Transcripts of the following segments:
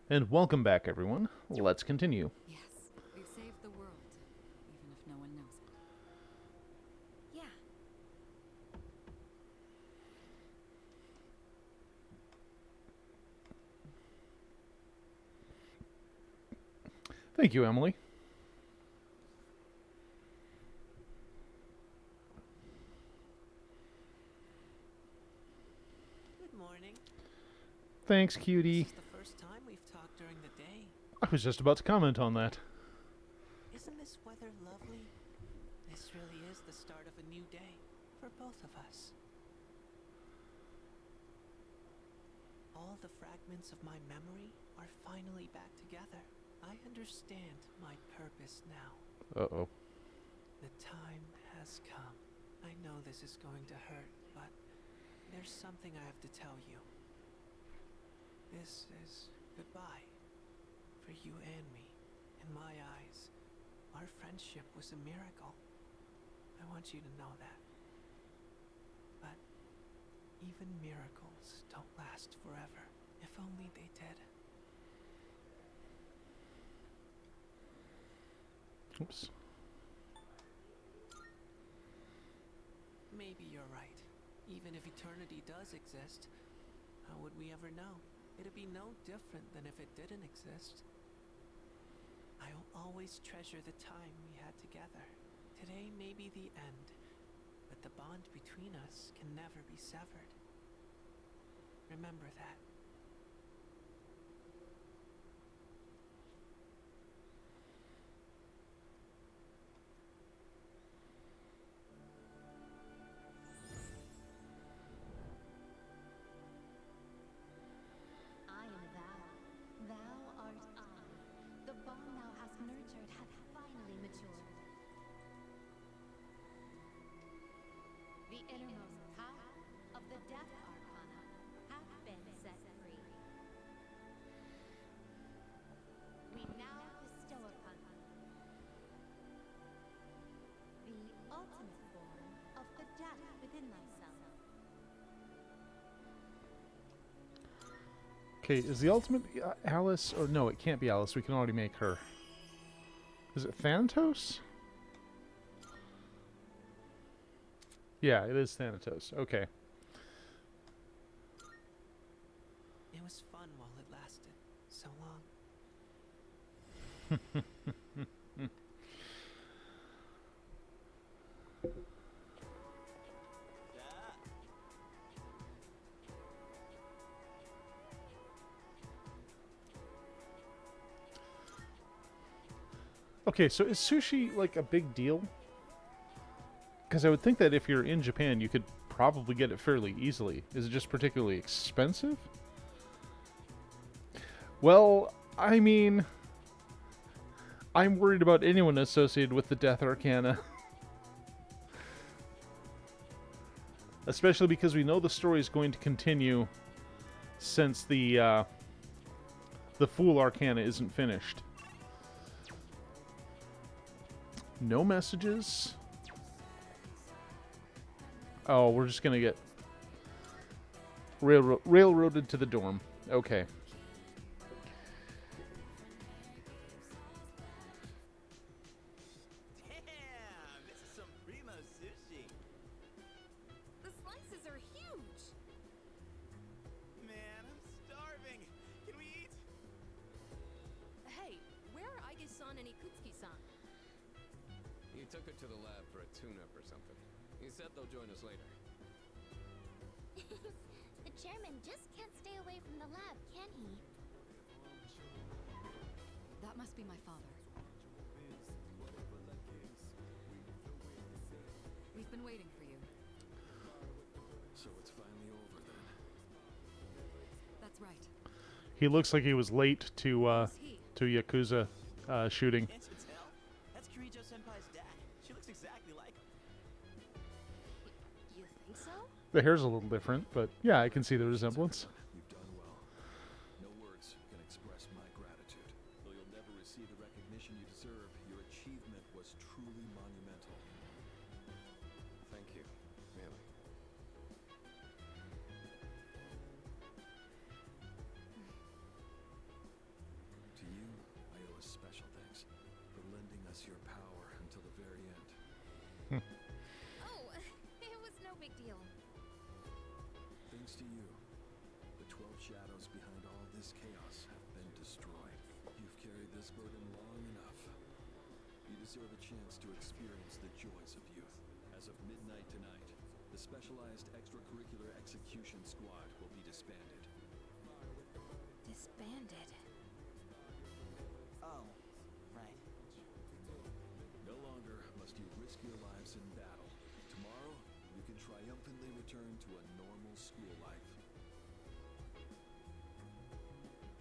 And welcome back, everyone. Let's continue. Yes, we've saved the world, even if no one knows it. Yeah. Thank you, Emily. Good morning. Thanks, This cutie. is the first time we've talked during the day. I was just about to comment on that. Isn't this weather lovely? This really is the start of a new day for both of us. All the fragments of my memory are finally back together. I understand my purpose now. Uh-oh. The time has come. I know this is going to hurt, but there's something I have to tell you. This is goodbye. For you and me. In my eyes, our friendship was a miracle. I want you to know that. But even miracles don't last forever. If only they did. Oops. Maybe you're right. Even if eternity does exist, how would we ever know? It'd be no different than if it didn't exist. I'll always treasure the time we had together. Today may be the end, but the bond between us can never be severed. Remember that. I am thou, thou art I. The bond thou hast nurtured hath finally matured. The innermost power of the Death Arcana hath been set free. We now bestow upon thee the ultimate form of the death within thyself. Okay, is the ultimate Alice? Or no, it can't be Alice. We can already make her. Is it Thanatos? Yeah, it is Thanatos. Okay. It was fun while it lasted. So long. Okay, so is sushi like a big deal? Because I would think that if you're in Japan, you could probably get it fairly easily. Is it just particularly expensive? Well, I mean, I'm worried about anyone associated with the Death Arcana. Especially because we know the story is going to continue since the Fool Arcana isn't finished. No messages. Oh, we're just gonna get railroaded to the dorm. Okay. Damn, this is some primo sushi. The slices are huge! Man, I'm starving. Can we eat? Hey, where are Aige-san and Ikutsuki-san? He took her to the lab for a tune-up or something. He said they'll join us later. The chairman just can't stay away from the lab, can he? That must be my father. We've been waiting for you. So it's finally over then. That's right. He looks like he was late Who's he? to Yakuza shooting. Can't you tell? That's Kirijo Senpai's dad. She looks exactly like him. You think so? The hair's a little different, but yeah, I can see the resemblance. You've done well. No words can express my gratitude. Though you'll never receive the recognition you deserve, your achievement was truly monumental. Thank you, really. possess your power until the very end. Oh, it was no big deal. Thanks to you, the 12 shadows behind all this chaos have been destroyed. You've carried this burden long enough. You deserve a chance to experience the joys of youth. As of midnight tonight, the Specialized Extracurricular Execution Squad will be disbanded. Disbanded. Oh, right. No longer must you risk your lives in battle. Tomorrow, you can triumphantly return to a normal school life.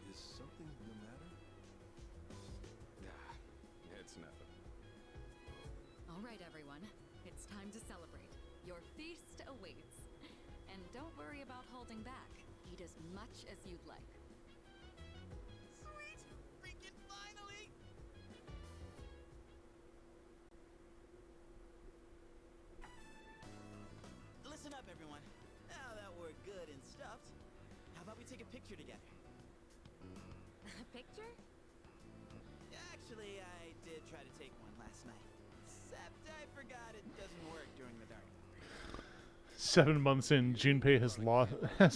Is something the matter? Nah, it's nothing. All right, everyone. It's time to celebrate. Your feast awaits. And don't worry about holding back. Eat as much as you'd like. Sweet! Freaking finally! Listen up, everyone. Now that we're good and stuffed, how about we take a picture together? A picture? Actually, I did try to take one last night. Except I forgot it doesn't work during the dark. 7 months in, Junpei has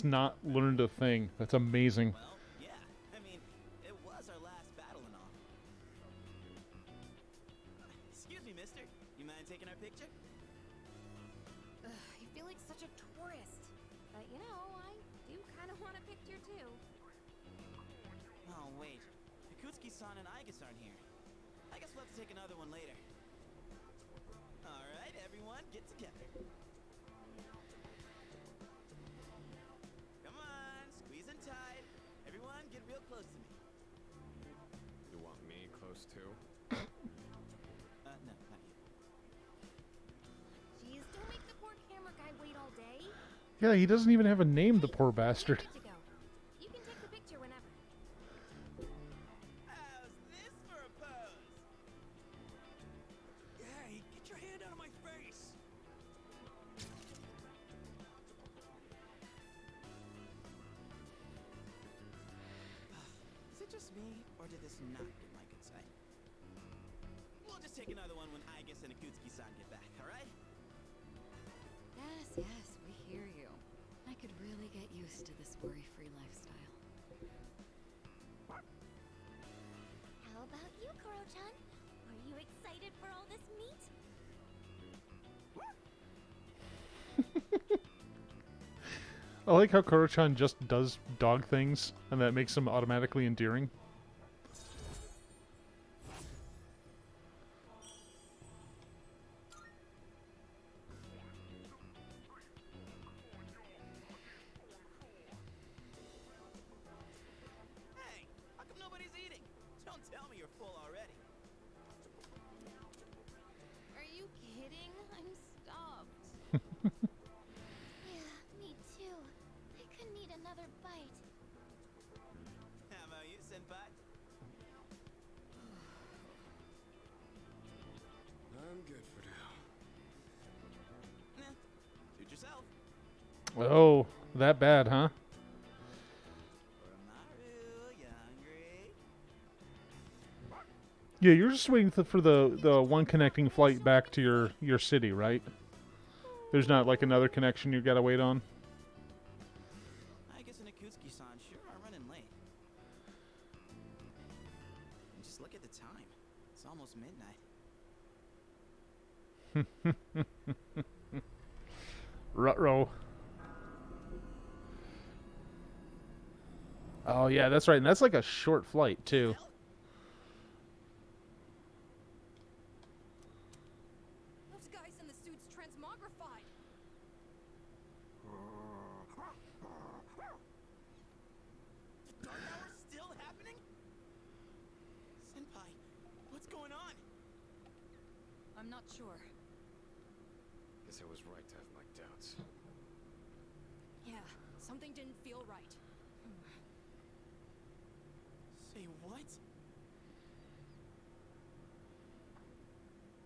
not learned a thing. That's amazing. Well, yeah. I mean, it was our last battle and all. Excuse me, mister. You mind taking our picture? Ugh, I feel like such a tourist. But you know, I do kind of want a picture too. Oh, wait. Ikutsuki-san and Aigus aren't here. I guess we'll have to take another one later. Alright, everyone, get together. Come on, squeeze in tight. Everyone, get real close to me. You want me close too? No, not you. Jeez, don't make the poor camera guy wait all day. Yeah, he doesn't even have a name, the poor bastard. Good to go. You can take the picture whenever. How's this for a pose? Hey, get your hand out of my face! Is it just me, or did this not get my good side? We'll just take another one when Aigus and Ikutsuki-san get back, alright? Yes, yes, we hear you. I could really get used to this worry-free lifestyle. How about you, Koro-chan? Are you excited for all this meat? I like how Koro-chan just does dog things, and that makes him automatically endearing. Hey, how come nobody's eating? Don't tell me you're full already. Are you kidding? I'm stuffed. Yeah, me too. I could need another bite. How about you, Senpai? I'm good for now. Nah, suit yourself. Oh, that bad, huh? Oromaru, you hungry? Yeah, you're just waiting for the one connecting flight back to your city, right? There's not like another connection you gotta wait on. Aigus and Ikutsuki-san sure are running late. And just look at the time. It's almost midnight. Ruh-roh. Oh yeah, that's right, and that's like a short flight too. Those guys in the suits transmogrified. The dark hour's still happening? Senpai, what's going on? I'm not sure. Guess I was right to have my doubts. Yeah, something didn't feel right. Say what?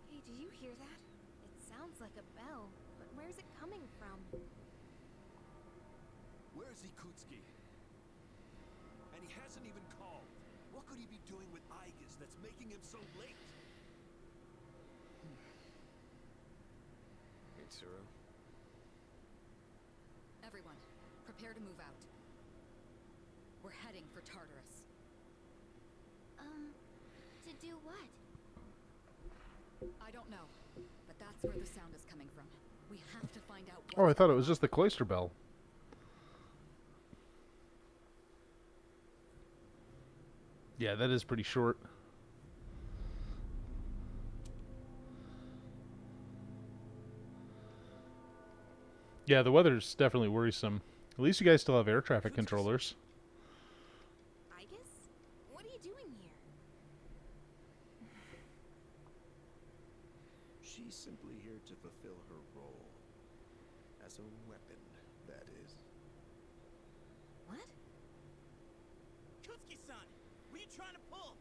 Hey, do you hear that? It sounds like a bell, but where's it coming from? Where's Ikutsuki? And he hasn't even called. What could he be doing with Aigus that's making him so late? Mitsuru. Everyone, prepare to move out. We're heading for Tartarus. To do what? I don't know, but that's where the sound is coming from. We have to find out Oh, I what's thought it going was just the cloister bell. Yeah, that is pretty short. Yeah, the weather's definitely worrisome. At least you guys still have air traffic controllers. Igus? What are you doing here? She's simply here to fulfill her role. As a weapon, that is. What? Kutsuki-san, what are you trying to pull?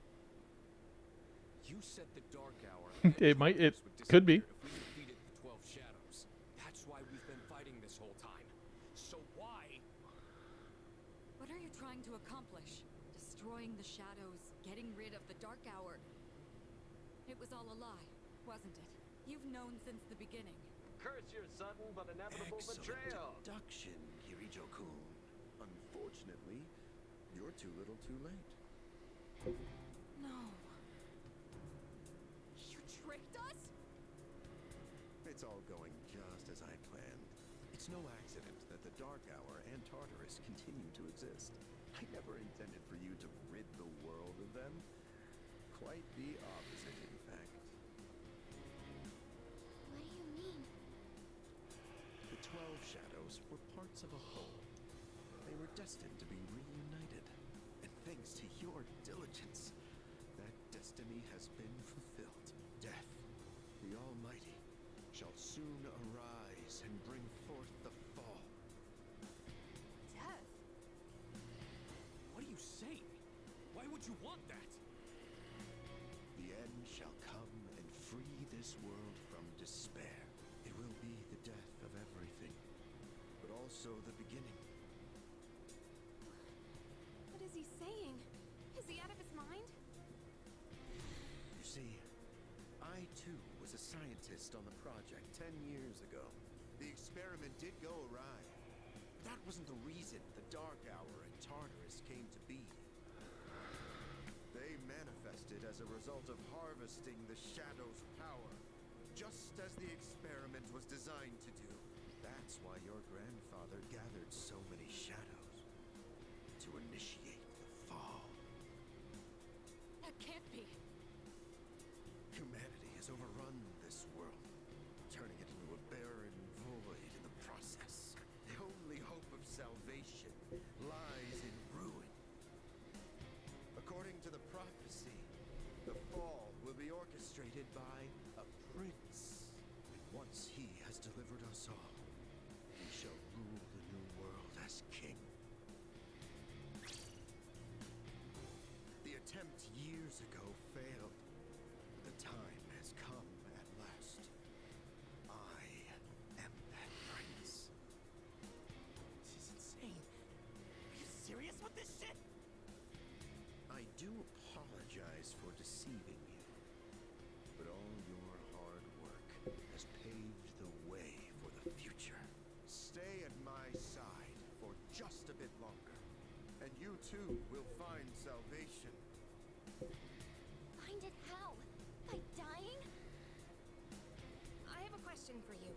You said the Dark Hour. It might- it would could be. disappear if we defeated the 12 Shadows. That's why we've been fighting this whole time. So why? What are you trying to accomplish? Destroying the shadows, getting rid of the Dark Hour. It was all a lie, wasn't it? You've known since the beginning. Curse your sudden but inevitable Excellent betrayal. deduction, Kirijo-kun. Unfortunately, you're too little too late. No. You tricked us? It's all going just as I planned. It's no accident that the Dark Hour and Tartarus continue to exist. I never intended for you to rid the world of them. Quite the opposite, in fact. What do you mean? The 12 Shadows were parts of a whole. They were destined to be reunited. And thanks to your diligence, that destiny has been fulfilled. Death, the Almighty, shall soon arise and bring forth the fall. Death? What are you saying? Why would you want that? The end shall come and free this world from despair. It will be the death of everything, but also the beginning. What is he saying? Is he out of his mind? You see, I too was a scientist on the project 10 years ago. The experiment did go awry. That wasn't the reason the Dark Hour and Tartarus came to be. They manifested as a result of harvesting the Shadow's power, just as the experiment was designed to do. That's why your grandfather gathered so many shadows, to initiate the fall. That can't be. Humanity has overrun this world, turning it into a barren void in the process. The only hope of salvation lies in ruin. According to the prophecy, the fall will be orchestrated by a prince. And once he has delivered us all, he shall rule the new world as king. The attempt years ago failed. The time has come at last. I am that prince. This is insane. Are you serious with this shit? I do apologize for deceiving you, but all your hard work has paved the way for the future. Stay at my side for just a bit longer, and you too will find salvation. Find it how? By dying? I have a question for you.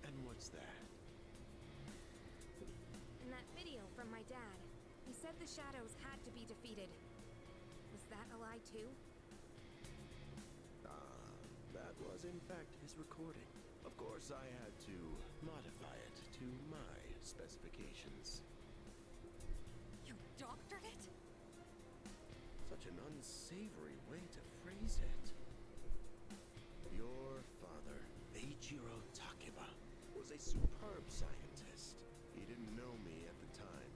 And what's that? In that video from my dad, he said the shadows had to be defeated. Was that a lie too? That was in fact his recording. Of course, I had to modify it to my specifications. You doctored it? Such an unsavory way to phrase it. Your father, Eiichiro Takeba, was a superb scientist. He didn't know me at the time,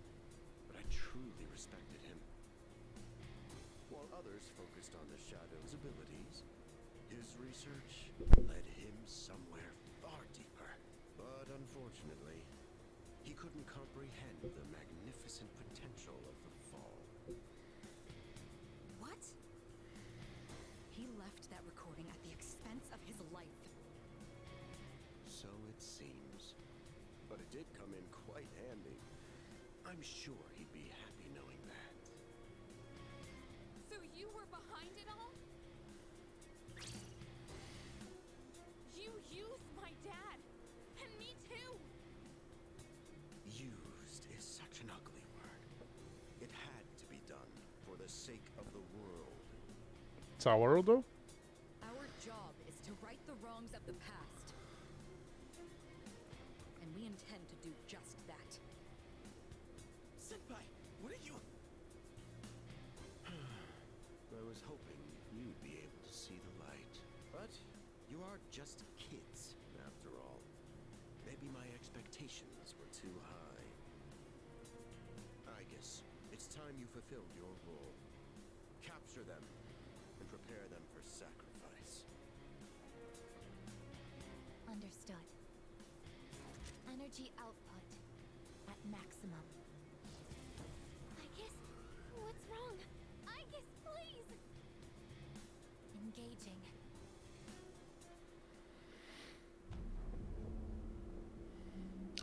but I truly respected him. While others focused on the Shadow's abilities, his research led him somewhere far deeper. But unfortunately, he couldn't comprehend the magnificent potential of the fall. What? He left that recording at the expense of his life. So it seems. But it did come in quite handy. I'm sure he'd be happy knowing that. So you were behind it all? You used my dad! And me too! Used is such an ugly word. It had to be done for the sake of the world. It's our world, though? Our job is to right the wrongs of the past. And we intend to do just that. Senpai, what are you... I was hoping you'd be able to see the light. But you are just kids, after all. Maybe my expectations were too high. I guess it's time you fulfilled your role. Capture them and prepare them for sacrifice. Understood. Energy output at maximum. I guess. What's wrong? I guess, please. Engaging.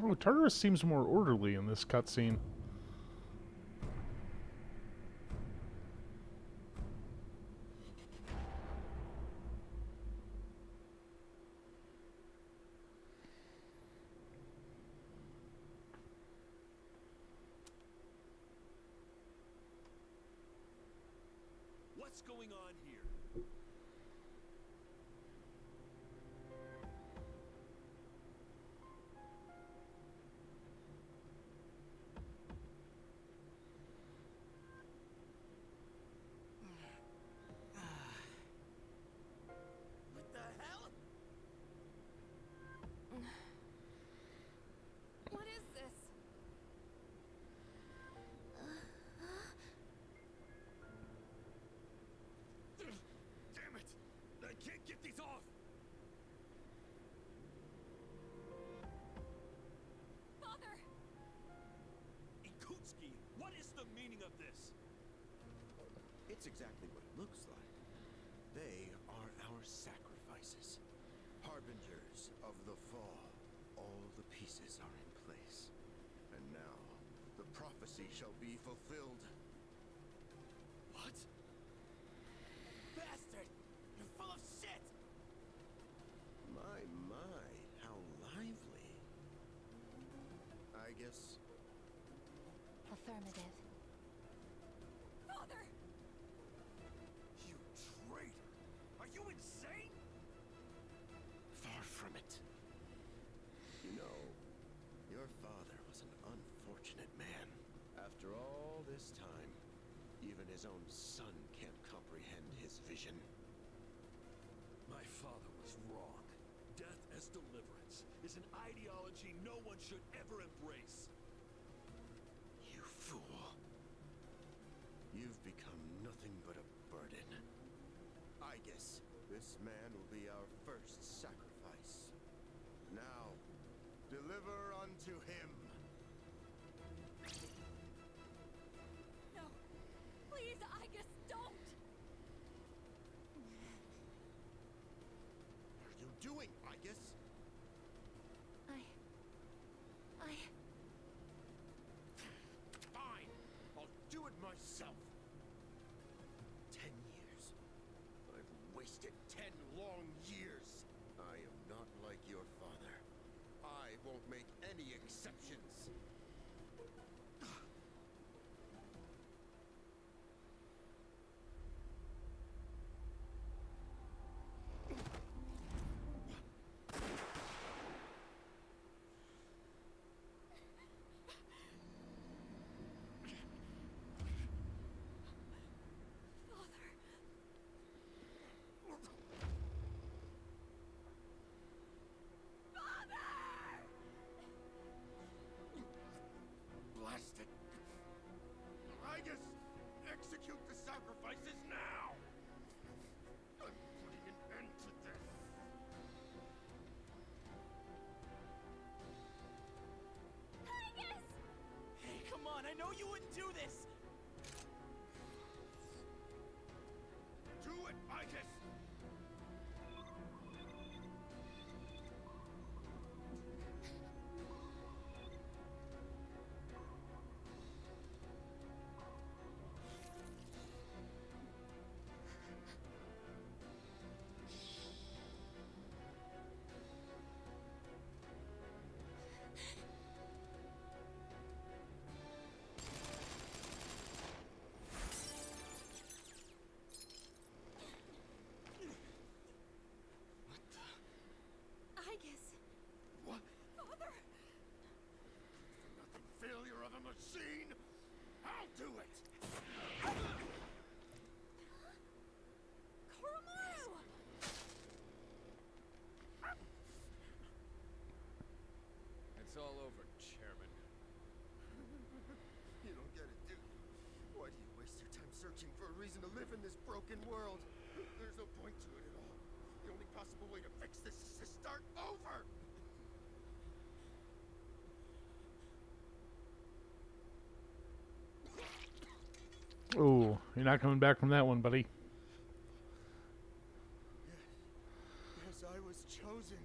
Oh, Tartarus seems more orderly in this cutscene. What's going on here? What the hell? What is this? Damn it! I can't get these off! Father! Ikutsuki, what is the meaning of this? It's exactly what it looks like. They are our sacrifices. Harbingers of the fall. All the pieces are in place. And now, the prophecy shall be fulfilled. What? Bastard! You're full of shit! My, how lively. I guess Affirmative. Father! you traitor! Are you insane? Far from it. You know, your father was an unfortunate man. After all this time, even his own son can't comprehend his vision. My father was wrong. Death as deliverance is an ideology no one should ever embrace. You fool. You've become nothing but a burden. I guess this man will be our first sacrifice. Now, deliver unto him. No. Please, Igus, don't! What are you doing, Igus? I... Fine, I'll do it myself. 10 years. I've wasted 10 long years. I am not like your father. I won't make any exceptions. Father! Father! Blast it! Igus, execute the sacrifices now! I'm putting an end to this. Igus! Hey, come on, I know you wouldn't do this! Do it, Igus! all over, Chairman. You don't get it, do you? Why do you waste your time searching for a reason to live in this broken world? There's no point to it at all. The only possible way to fix this is to start over! Oh, you're not coming back from that one, buddy. Yes, I was chosen.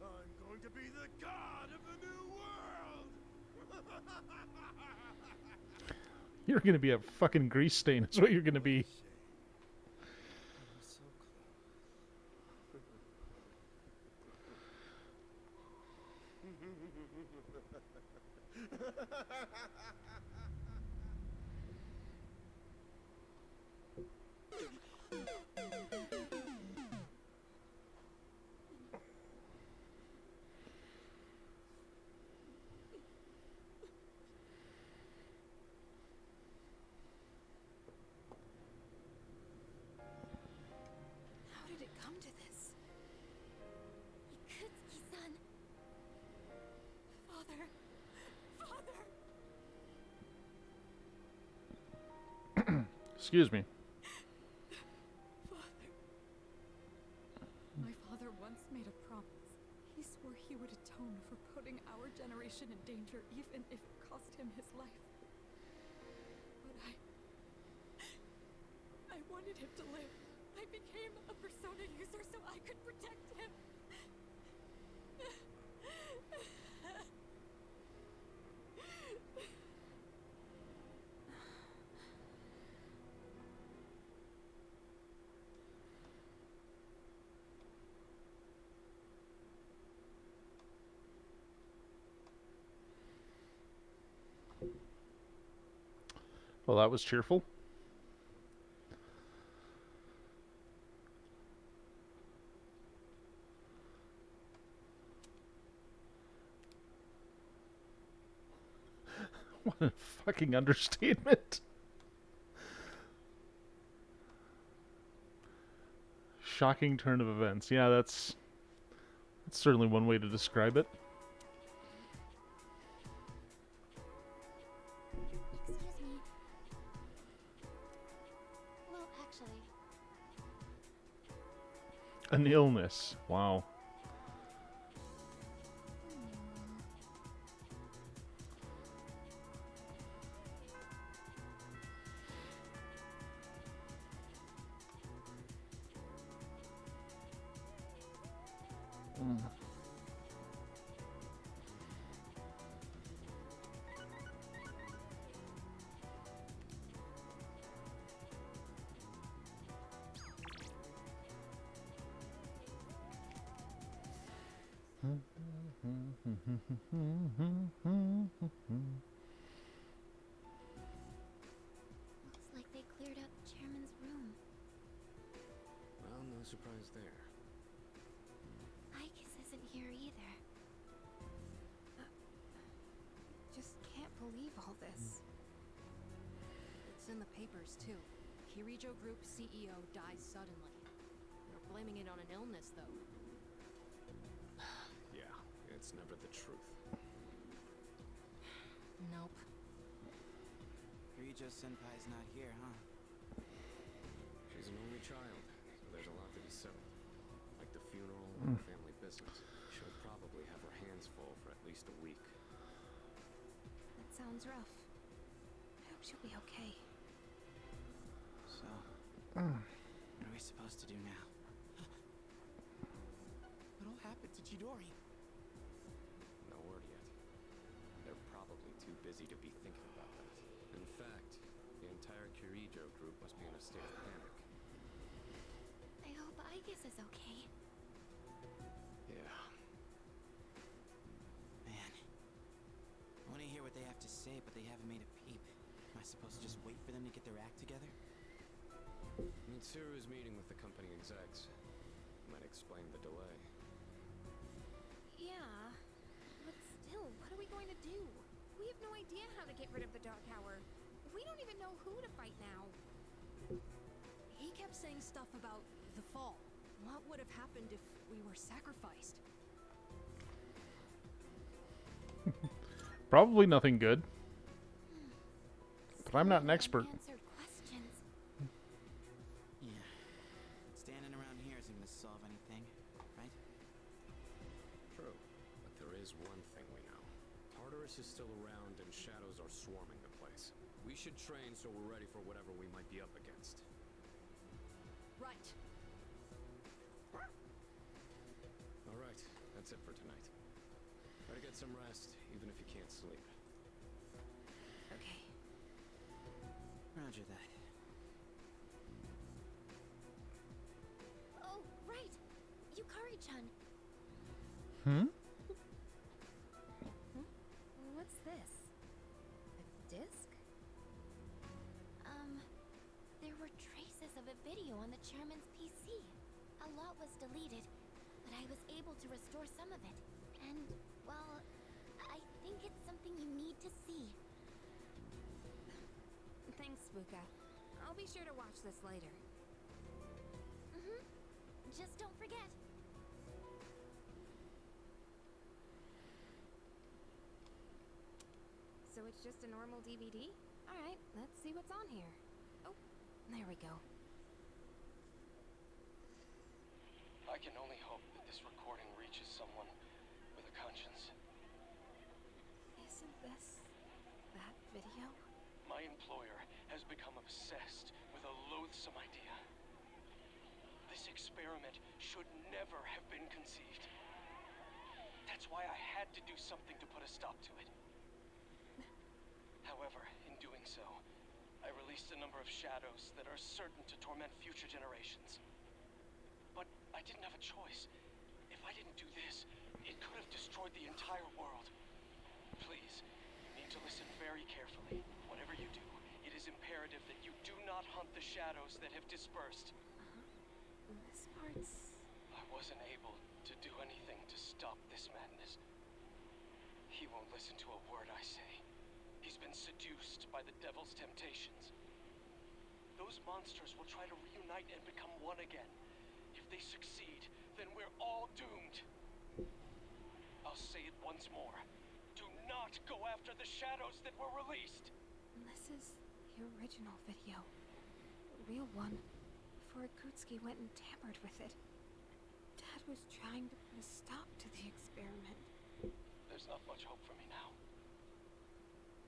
I'm going to be the god of the new world! You're gonna be a fucking grease stain, is what you're gonna be. So How did it come to this? Ikutsuki-san. Father! Father! Excuse me. Father. My father once made a promise. He swore he would atone for putting our generation in danger, even if it cost him his life. But I wanted him to live. I became a persona user so I could protect him. Well, that was cheerful. What a fucking understatement. Shocking turn of events. Yeah, that's certainly one way to describe it. Excuse me. Well, actually, An illness. Wow. looks like they cleared out the chairman's room. Well, no surprise there. Ikis isn't here either. Just can't believe all this. It's in the papers, too. Kirijo Group CEO dies suddenly. They're blaming it on an illness, though. Yeah, it's never the truth. Nope. Kirijo Senpai's not here, huh? She's an only child, so there's a lot to be settled. Like the funeral and the family business. She'll probably have her hands full for at least a week. That sounds rough. I hope she'll be okay. So, what are we supposed to do now? What all happened to Chidori? No word yet. They're probably too busy to be thinking about that. In fact, the entire Kirijo group must be in a state of panic. I hope Ikis is okay. Yeah. Man. I want to hear what they have to say, but they haven't made a peep. Am I supposed to just wait for them to get their act together? Mitsuru is meeting with the company execs. Might explain the delay. Yeah, but still, what are we going to do? We have no idea how to get rid of the Dark Hour. We don't even know who to fight now. He kept saying stuff about the fall. What would have happened if we were sacrificed? Probably nothing good. But I'm not an expert. Unanswered questions. Yeah. Standing around here isn't gonna solve anything, right? True. But there is one thing we know. Tartarus is still around and shadows are swarming the place. We should train so we're ready for whatever we might be up against. Right. Alright, that's it for tonight. Try to get some rest, even if you can't sleep. Okay. Roger that. Oh, right. Yukari-chan. Hmm? What's this? A disc? There were traces of a video on the chairman's PC. A lot was deleted, but I was able to restore some of it. And, well, I think it's something you need to see. Thanks, Fuka. I'll be sure to watch this later. Just don't forget. So it's just a normal DVD? Alright, let's see what's on here. Oh, there we go. I can only hope that this recording reaches someone with a conscience. Isn't this that video? My employer has become obsessed with a loathsome idea. This experiment should never have been conceived. That's why I had to do something to put a stop to it. However, in doing so, I released a number of shadows that are certain to torment future generations. But I didn't have a choice. If I didn't do this, it could have destroyed the entire world. Please, you need to listen very carefully. Whatever you do, it is imperative that you do not hunt the shadows that have dispersed. This part's... I wasn't able to do anything to stop this madness. He won't listen to a word I say. He's been seduced by the devil's temptations. Those monsters will try to reunite and become one again. If they succeed, then we're all doomed. I'll say it once more. Do not go after the shadows that were released. This is the original video. The real one. Before Akutsuki went and tampered with it. Dad was trying to put a stop to the experiment. There's not much hope for me now.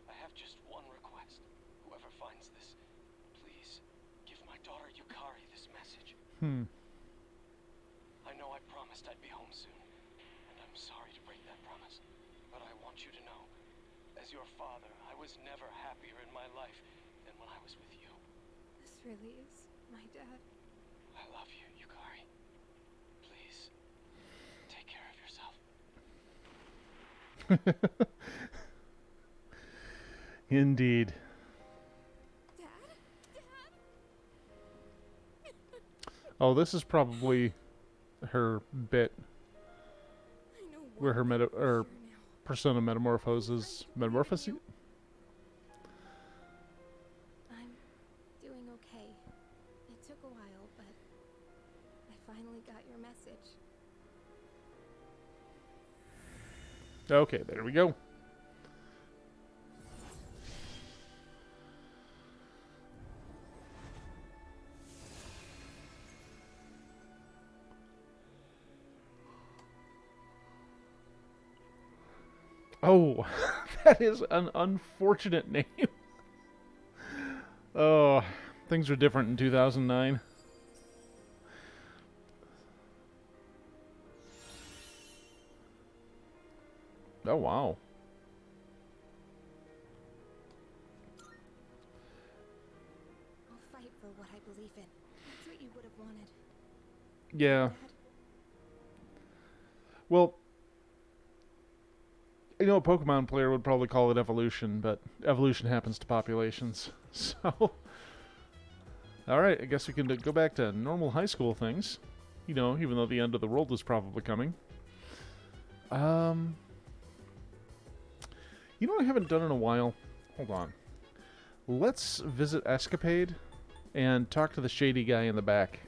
I have just one request. Whoever finds this, please give my daughter Yukari this message. I know I promised I'd be home soon, and I'm sorry to break that promise, but I want you to know, as your father, I was never happier in my life than when I was with you. This really is my dad. I love you, Yukari. Please, take care of yourself. Indeed. Dad? Dad? Oh, this is probably her bit I know where her one thing for sure now. persona metamorphoses. Metamorphosis? I'm doing okay. It took a while, but I finally got your message. Okay, there we go. Oh, that is an unfortunate name. Oh, things were different in 2009. Oh, wow. I'll fight for what I believe in. That's what you would have wanted. Yeah. Dad? Well, you know, a Pokemon player would probably call it evolution, but evolution happens to populations. So, alright, I guess we can go back to normal high school things. You know, even though the end of the world is probably coming. You know what I haven't done in a while? Hold on. Let's visit Escapade and talk to the shady guy in the back.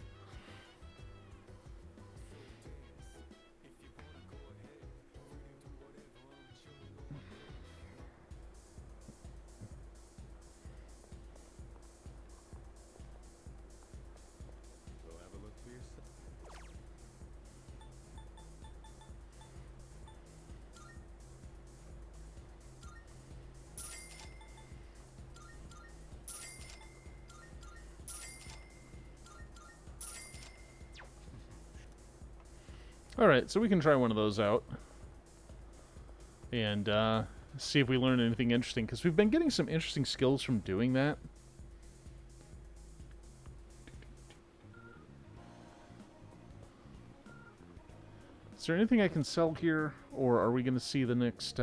Alright, so we can try one of those out. And see if we learn anything interesting, because we've been getting some interesting skills from doing that. Is there anything I can sell here, or are we going to see the next...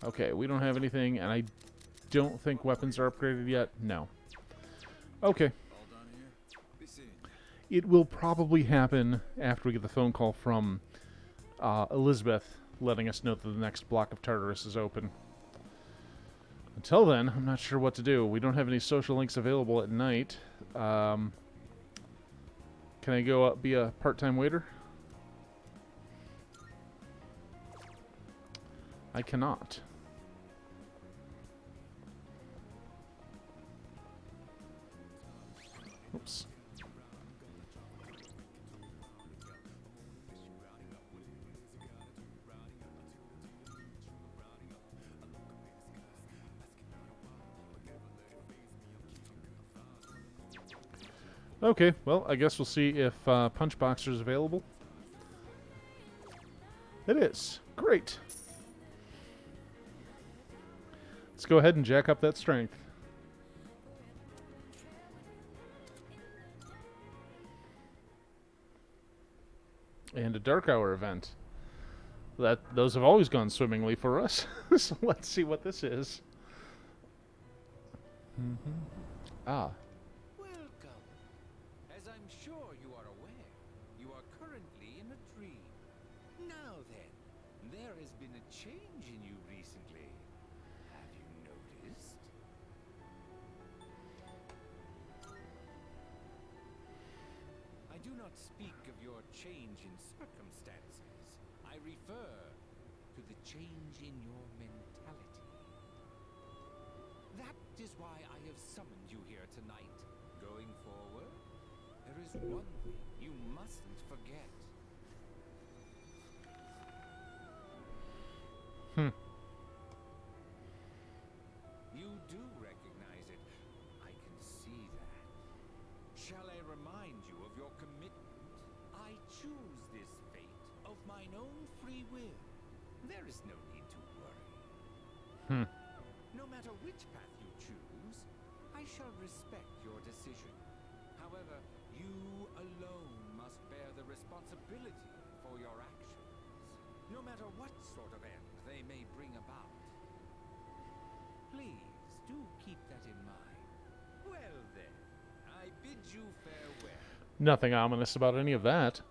Okay, we don't have anything, and I don't think weapons are upgraded yet. No. Okay. It will probably happen after we get the phone call from Elizabeth, letting us know that the next block of Tartarus is open. Until then, I'm not sure what to do. We don't have any social links available at night. Can I go be a part-time waiter? I cannot. Oops. Okay, well, I guess we'll see if Punch Boxer is available. It is. Great. Let's go ahead and jack up that strength. And a Dark Hour event. Those have always gone swimmingly for us. So let's see what this is. Ah. Welcome. As I'm sure you are aware, you are currently in a dream. Now then, there has been a change in you recently. Have you noticed? I do not speak of your change in circumstances. I refer to the change in your mentality. That is why I have summoned you here tonight. Going forward, there is one thing you mustn't forget. You do recognize it. I can see that. Shall I remind you of your commitment? I choose this fate of mine own free will. There is no need to worry. No matter which path you choose, I shall respect your decision. However, you alone must bear the responsibility for your actions, no matter what sort of end they may bring about. Please do keep that in mind. Well then, I bid you farewell. Nothing ominous about any of that.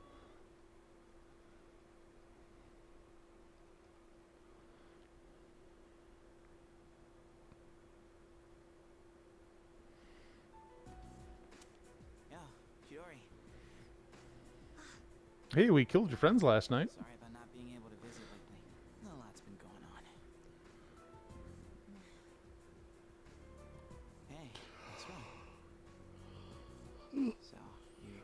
Hey, we killed your friends last night. Sorry about not being able to visit lately. A lot's been going on. Hey, what's wrong? So, you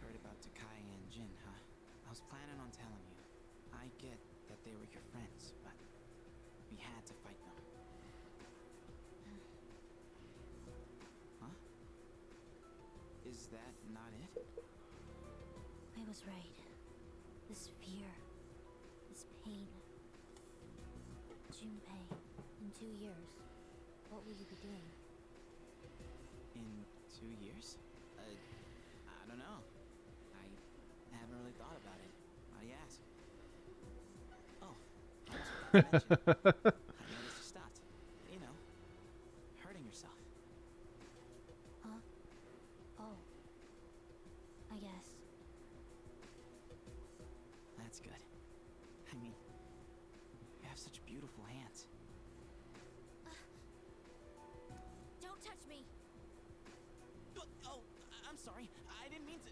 heard about Takai and Jin, huh? I was planning on telling you. I get that they were your friends, but we had to fight them. Huh? Is that not it? I was right. This fear, this pain. Junpei, in 2 years, what will you be doing? In 2 years? I don't know. I haven't really thought about it. Why do you ask? Oh, I almost forgot to mention. I noticed you stopped. You know, hurting yourself. Huh? Oh. I guess. That's good. I mean, you have such beautiful hands. Don't touch me! Oh, I'm sorry. I didn't mean to.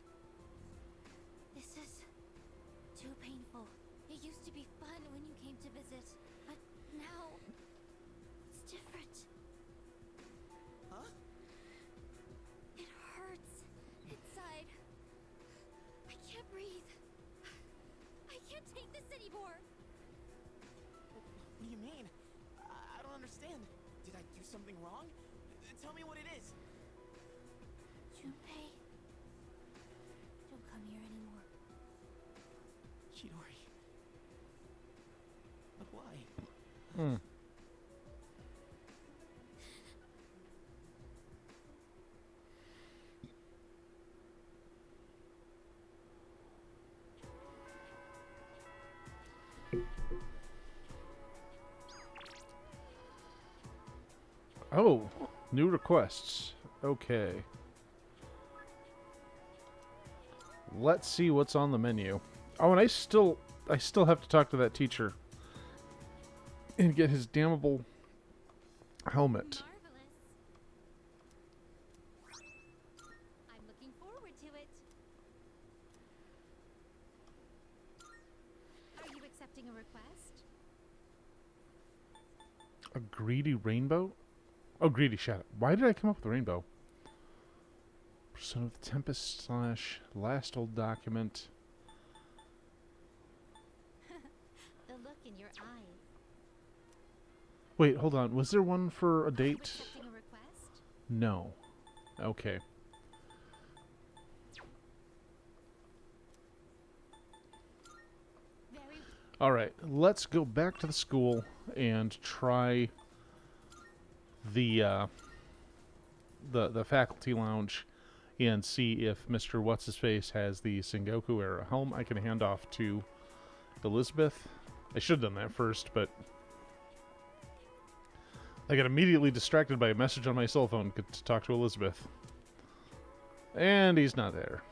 This is too painful. It used to be fun when you came to visit, but now it's different. Huh? It hurts inside. I can't breathe. I can't take this anymore. What do you mean? I don't understand. Did I do something wrong? Tell me what it is. Junpei, don't come here anymore. Chidori. But why? Hmm. Oh, new requests. Okay. Let's see what's on the menu. Oh, and I still have to talk to that teacher and get his damnable helmet. Marvelous. I'm looking forward to it. Are you accepting a request? A greedy rainbow? Oh, greedy shadow. Why did I come up with rainbow? Persona of the Tempest / last old document. The look in your eyes. Wait, hold on. Was there one for a date? Accepting a request? No. Okay. Very All right. Let's go back to the school and try the faculty lounge and see if Mr. What's-His-Face has the Sengoku era helm I can hand off to Elizabeth. I should have done that first, but I got immediately distracted by a message on my cell phone to talk to Elizabeth. And he's not there.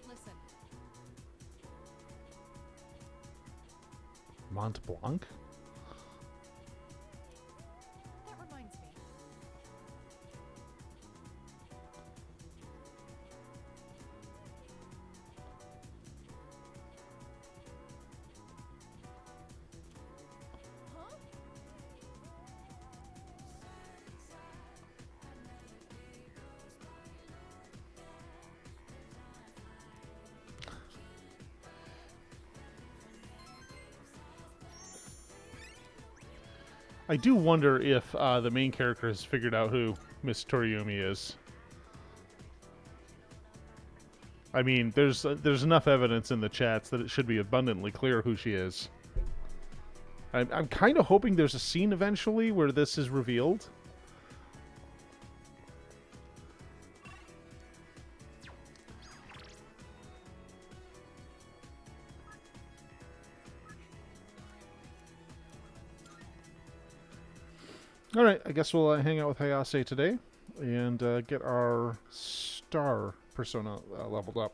Listen, Mont Blanc? that reminds me. Huh? I do wonder if the main character has figured out who Miss Toriumi is. I mean, there's enough evidence in the chats that it should be abundantly clear who she is. I'm kind of hoping there's a scene eventually where this is revealed. Alright, I guess we'll hang out with Hayase today and get our star persona leveled up.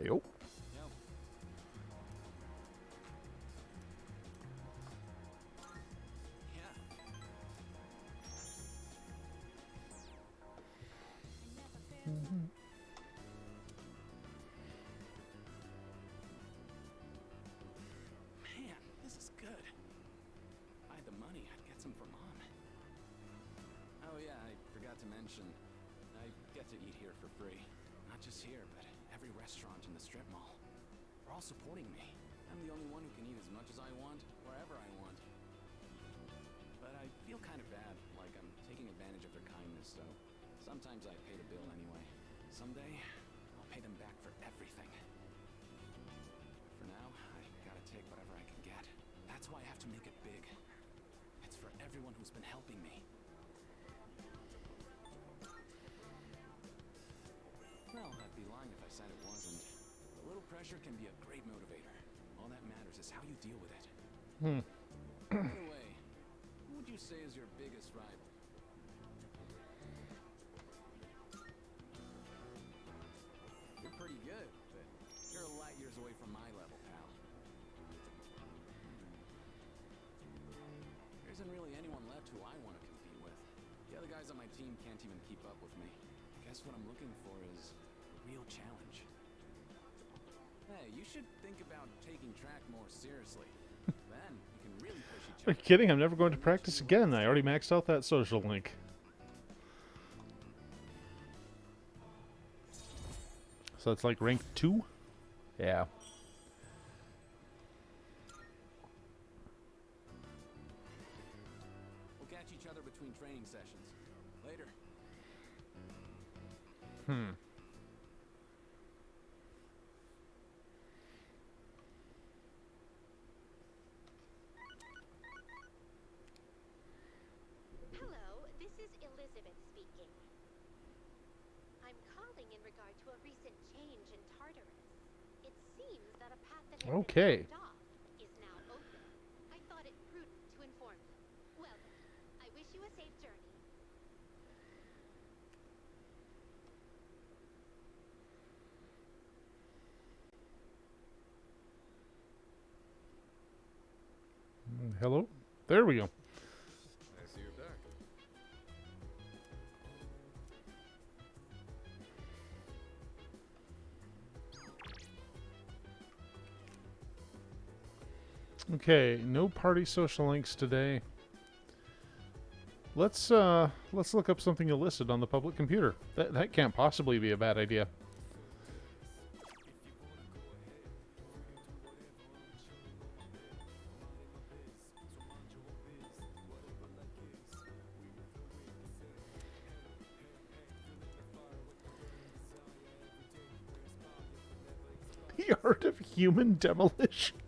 Ayo. Yo. Yeah. Man, this is good. If I had the money, I'd get some for Mom. Oh yeah, I forgot to mention, I get to eat here for free. Not just here, but every restaurant in the strip mall. They're all supporting me. I'm the only one who can eat as much as I want, wherever I want. But I feel kind of bad, like I'm taking advantage of their kindness, so sometimes I pay the bill anyway. Someday, I'll pay them back for everything. For now, I gotta take whatever I can get. That's why I have to make it big. It's for everyone who's been helping me. Well, I'd be lying if I said it wasn't. A little pressure can be a great motivator. All that matters is how you deal with it. By the way, who would you say is your biggest rival? You're pretty good, but you're a light years away from my level, pal. There isn't really anyone left who I want to compete with. The other guys on my team can't even keep up with me. Guess what I'm looking for is a real challenge. Hey, you should think about taking track more seriously. Then you can really push each Are other. you kidding? I'm never going to practice again. I already maxed out that social link. So it's like rank 2? Yeah. Hmm. Hello, this is Elizabeth speaking. I'm calling in regard to a recent change in Tartarus. It seems that a path that had Okay. been blocked off is now open. I thought it prudent to inform you. Well then, I wish you a safe journey. Hello? There we go. I see you're back. Okay, no party social links today. Let's look up something illicit on the public computer. That can't possibly be a bad idea. The art of human demolition.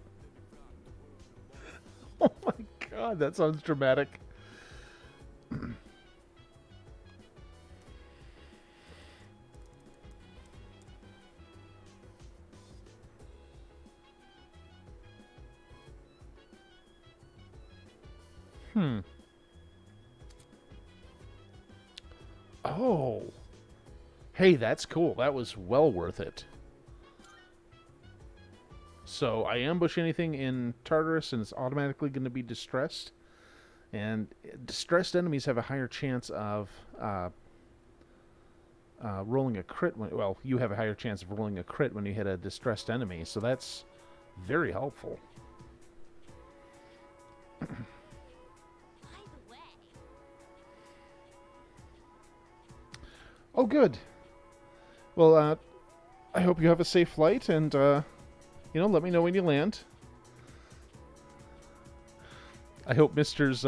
Oh my god, that sounds dramatic. Oh. Hey, that's cool. That was well worth it. So I ambush anything in Tartarus and it's automatically going to be distressed. And distressed enemies have a higher chance of rolling a crit. Well, you have a higher chance of rolling a crit when you hit a distressed enemy. So that's very helpful. By the way, Oh, good. Well, I hope you have a safe flight, and, let me know when you land. I hope Mister's,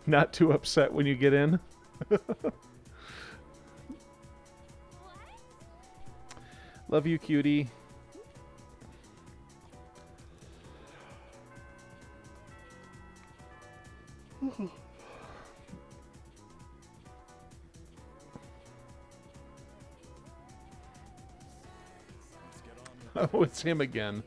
not too upset when you get in. Love you, cutie. Oh, it's him again.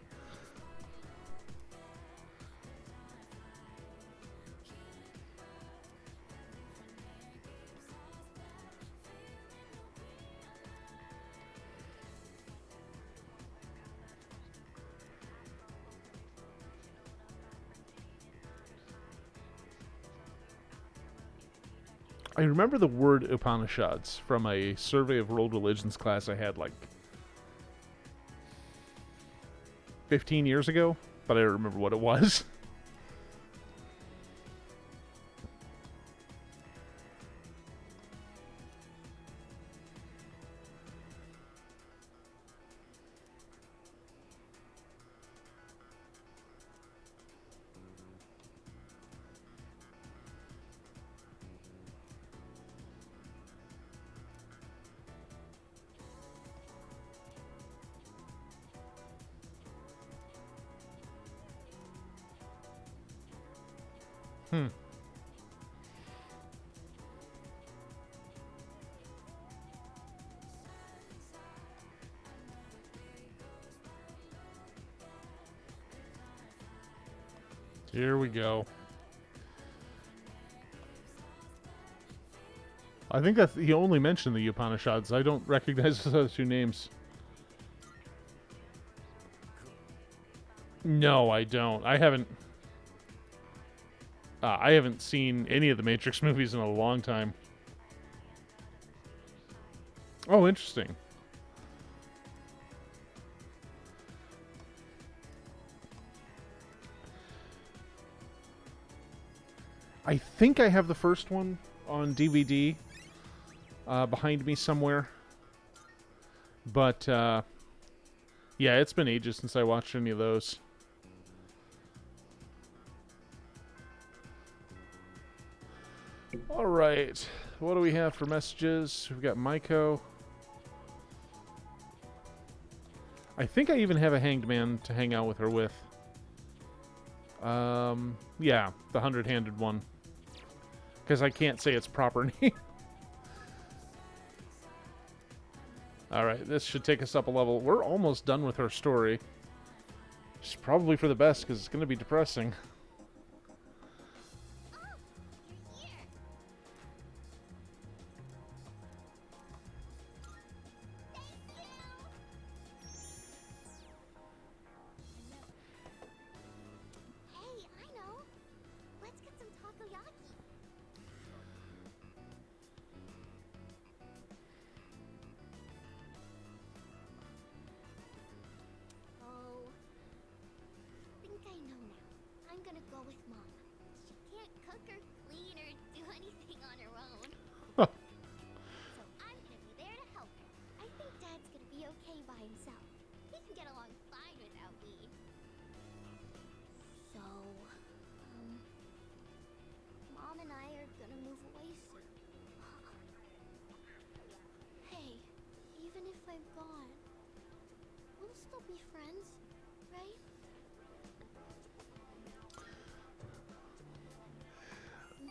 I remember the word Upanishads from a survey of world religions class I had like 15 years ago, but I don't remember what it was. Here we go. I think that he only mentioned the Upanishads. I don't recognize those other two names. No, I don't. I haven't seen any of the Matrix movies in a long time. Oh, interesting. I think I have the first one on DVD behind me somewhere. But, yeah, it's been ages since I watched any of those. Alright, what do we have for messages? We've got Maiko. I think I even have a hanged man to hang out with her with. Yeah, the 100-handed one. Because I can't say its proper name. Alright, this should take us up a level. We're almost done with her story. It's probably for the best, because it's going to be depressing. Hey, I know. Let's get some takoyaki. Oh, I think I know now. I'm gonna go with Mom. She can't cook or clean or do anything on her own. So I'm gonna be there to help her. I think Dad's gonna be okay by himself. He can get along fine without me. So, Mom and I are gonna move away soon. Hey, even if I'm gone, we'll still be friends, right?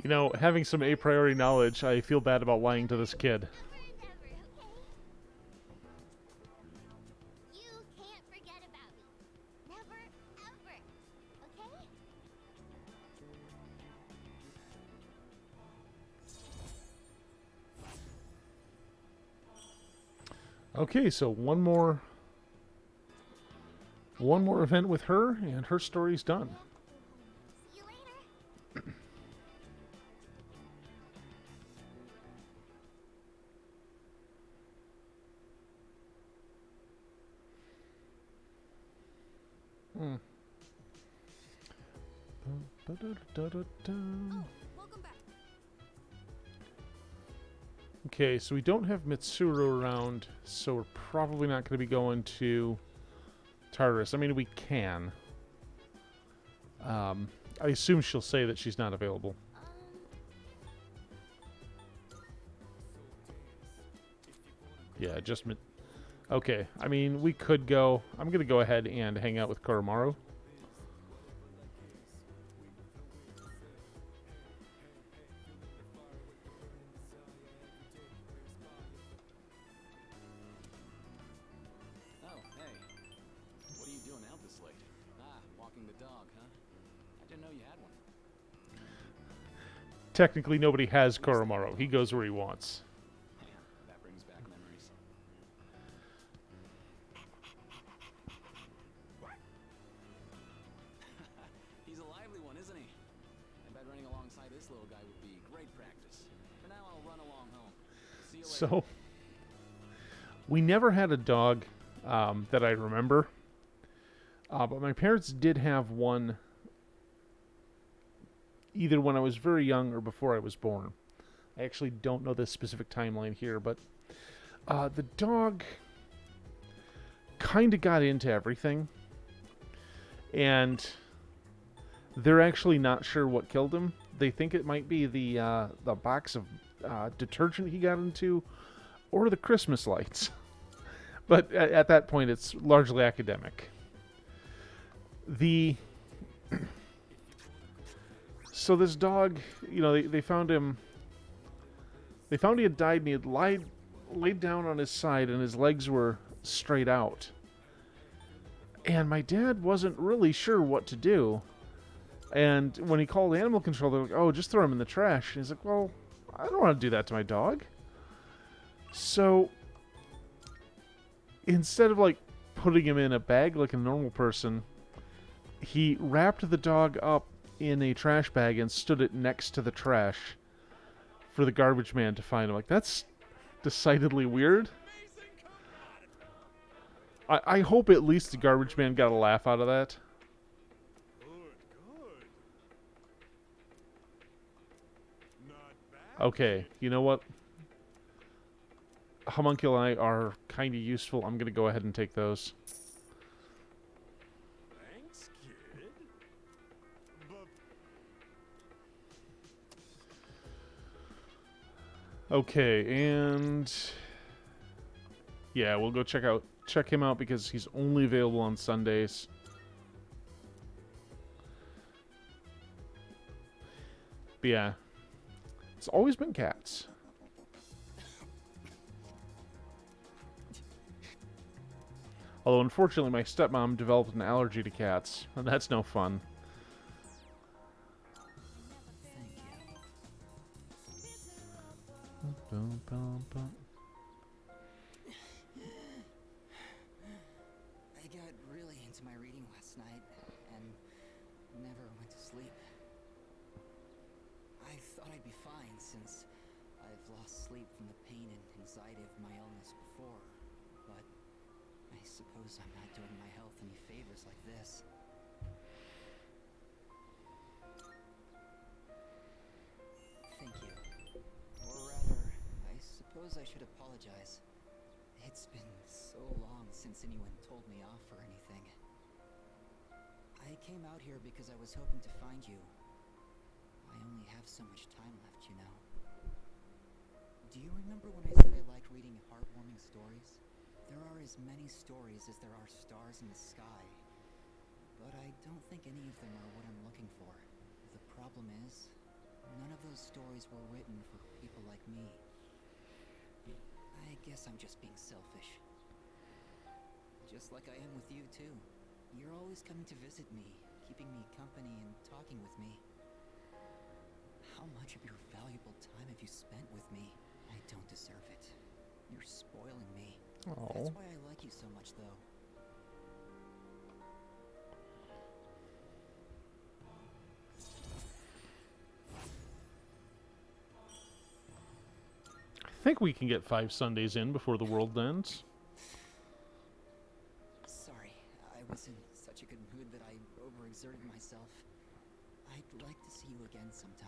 You know, having some a priori knowledge, I feel bad about lying to this kid. You can't forget about me. Never, ever. Okay? Okay, so one more event with her, and her story's done. See you later. Welcome back. Okay, so we don't have Mitsuru around, so we're probably not going to be going to Tartarus. I mean, we can. I assume she'll say that she's not available. Yeah, just... Okay, I mean, we could go... I'm going to go ahead and hang out with Koromaru. Oh, hey. What are you doing out this late? Ah, walking the dog, huh? I didn't know you had one. Technically, nobody has Koromaru. He goes where he wants. Yeah, that brings back memories. He's a lively one, isn't he? I bet running alongside this little guy would be great practice. For now, I'll run along home. See you later. So, we never had a dog that I remember. But my parents did have one either when I was very young or before I was born. I actually don't know the specific timeline here, but the dog kind of got into everything. And they're actually not sure what killed him. They think it might be the box of detergent he got into or the Christmas lights. But at that point, it's largely academic. So this dog, you know, they found him. They found he had died, and he had laid down on his side, and his legs were straight out. And my dad wasn't really sure what to do. And when he called animal control, they're like, "Oh, just throw him in the trash." And he's like, "Well, I don't want to do that to my dog." So instead of like putting him in a bag like a normal person, he wrapped the dog up in a trash bag and stood it next to the trash for the garbage man to find him. Like, that's decidedly weird. I hope at least the garbage man got a laugh out of that. Okay, you know what? Homunculi are kind of useful. I'm going to go ahead and take those. Thanks, kid. But Okay, and... yeah, we'll go check out check him out because he's only available on Sundays. But yeah, it's always been cats. Although, unfortunately, my stepmom developed an allergy to cats, and that's no fun. Bum, bum, bum. I got really into my reading last night and never went to sleep. I thought I'd be fine since I've lost sleep from the pain and anxiety of my illness before, but I suppose I'm not doing my health any favors like this. Thank you. Or rather, I suppose I should apologize. It's been so long since anyone told me off or anything. I came out here because I was hoping to find you. I only have so much time left, you know. Do you remember when I said I liked reading heartwarming stories? There are as many stories as there are stars in the sky. But I don't think any of them are what I'm looking for. The problem is, none of those stories were written for people like me. I guess I'm just being selfish. Just like I am with you, too. You're always coming to visit me, keeping me company and talking with me. How much of your valuable time have you spent with me? I don't deserve it. You're spoiling me. Aww. That's why I like you so much, though. I think we can get 5 Sundays in before the world ends. Sorry, I was in such a good mood that I overexerted myself. I'd like to see you again sometime.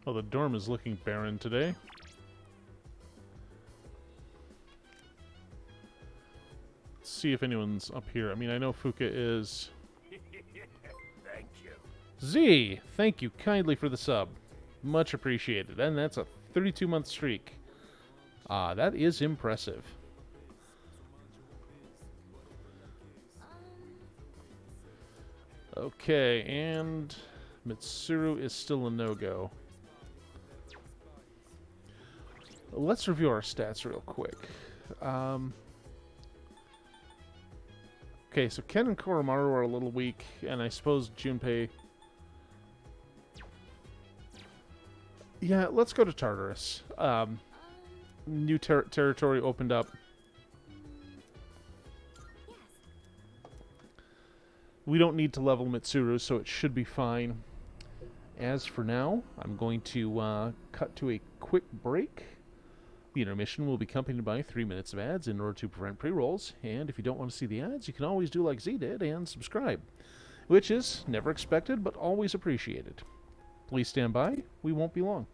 Oh, the dorm is looking barren today. Let's see if anyone's up here. I mean, I know Fuka is. Thank you. Z, thank you kindly for the sub. Much appreciated. And that's a 32-month streak. That is impressive. Okay, and Mitsuru is still a no-go. Let's review our stats real quick. Okay, so Ken and Koromaru are a little weak, and I suppose Junpei... Yeah, let's go to Tartarus. New territory opened up. We don't need to level Mitsuru, so it should be fine. As for now, I'm going to cut to a quick break. The intermission will be accompanied by 3 minutes of ads in order to prevent pre-rolls, and if you don't want to see the ads, you can always do like Z did and subscribe, which is never expected but always appreciated. Please stand by, we won't be long.